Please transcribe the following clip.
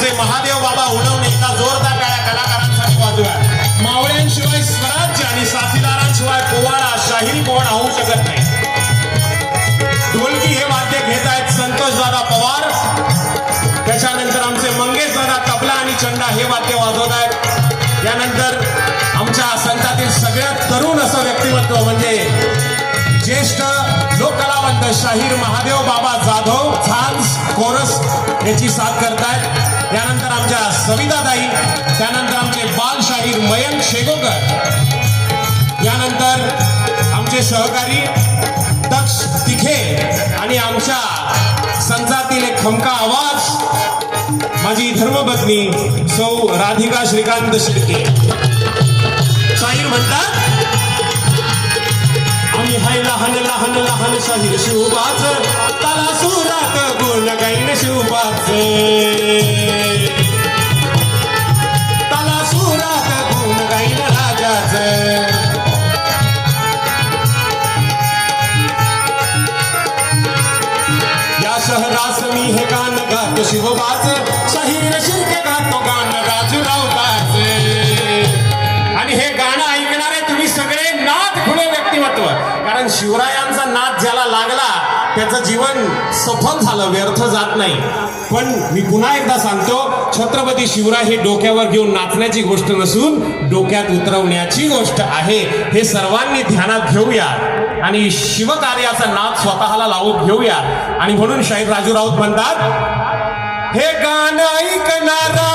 आमचे महादेव बाबा उडवणे एका जोरदार टाळ्या कलाकारांसाठी वाजवा. मावळ्यांशिवाय स्वराज्य आणि साथीदारांशिवाय पोवाडा शाहिरी पोवाडा होऊ शकत नाही. ढोलकी हे वाद्य घेत आहेत संतोष दादा पवार. त्याच्यानंतर आमचे मंगेश दादा तबला आणि चंडा हे वाद्य वाजवत आहेत. यानंतर आमच्या संतातील सगळ्यात तरुण असं व्यक्तिमत्व म्हणजे ज्येष्ठ लोककलावंत शाहीर महादेव बाबा जाधव झांज कोरस याची साथ करतायत. यानंतर आमच्या सविताताई, त्यानंतर आमचे बाल शाहीर मयंक शेगोकर, यानंतर आमचे सहकारी दक्ष तिखे आणि आमच्या संचातील एक खमका आवाज माझी धर्मपत्नी सौ राधिका श्रीकांत शिर्के. शाहीर म्हणतात आम्ही हाय लहान लहान लहान शाहीर शिवबाच ताला सुरात गुण गाईन शिवबाच ताला सुरात गुण गाईन राजाच. या शहरास मी हे गाणं गातो शिवबाच शाहीर शिर्के गातो गाणं राजूरावताच. आणि हे गाणं ऐकणारे तुम्ही सगळे नाद खुले व्यक्तिमत्व, कारण शिवरायांचा नाद ज्याला लागला त्याचं जीवन सफल झालं, व्यर्थ जात नाही. पण मी पुन्हा एकदा सांगतो, छत्रपती शिवराय हे डोक्यावर घेऊन नाचण्याची गोष्ट नसून डोक्यात उतरवण्याची गोष्ट आहे. हे सर्वांनी ध्यानात घेऊया आणि शिवकार्याचा नाद स्वतःला लावून घेऊया. आणि म्हणून शाहीर राजू राऊत म्हणतात हे गाणं ऐकणारा